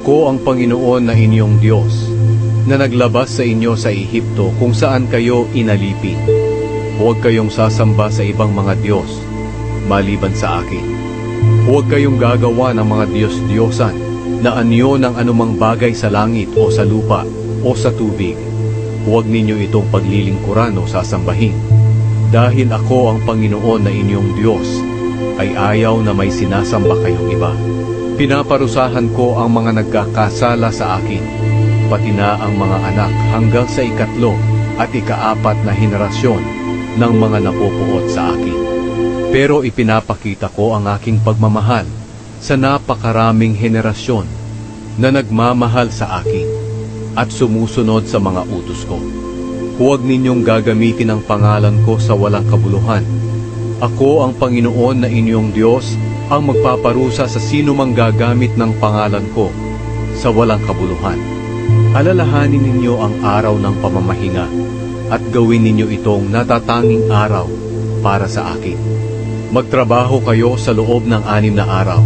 Ako ang Panginoon na inyong Diyos, na naglabas sa inyo sa Ehipto kung saan kayo inalipin. Huwag kayong sasamba sa ibang mga Diyos, maliban sa akin. Huwag kayong gagawa ng mga Diyos-Diyosan na anyo ng anumang bagay sa langit o sa lupa o sa tubig. Huwag ninyo itong paglilingkuran o sasambahin. Dahil ako ang Panginoon na inyong Diyos, ay ayaw na may sinasamba kayong iba. Pinaparusahan ko ang mga nagkakasala sa akin, pati na ang mga anak hanggang sa ikatlo at ikaapat na henerasyon ng mga napupuot sa akin. Pero ipinapakita ko ang aking pagmamahal sa napakaraming henerasyon na nagmamahal sa akin at sumusunod sa mga utos ko. Huwag ninyong gagamitin ang pangalan ko sa walang kabuluhan. Ako ang Panginoon na inyong Diyos ang magpaparusa sa sino mang gagamit ng pangalan ko sa walang kabuluhan. Alalahanin ninyo ang araw ng pamamahinga at gawin ninyo itong natatanging araw para sa akin. Magtrabaho kayo sa loob ng 6 na araw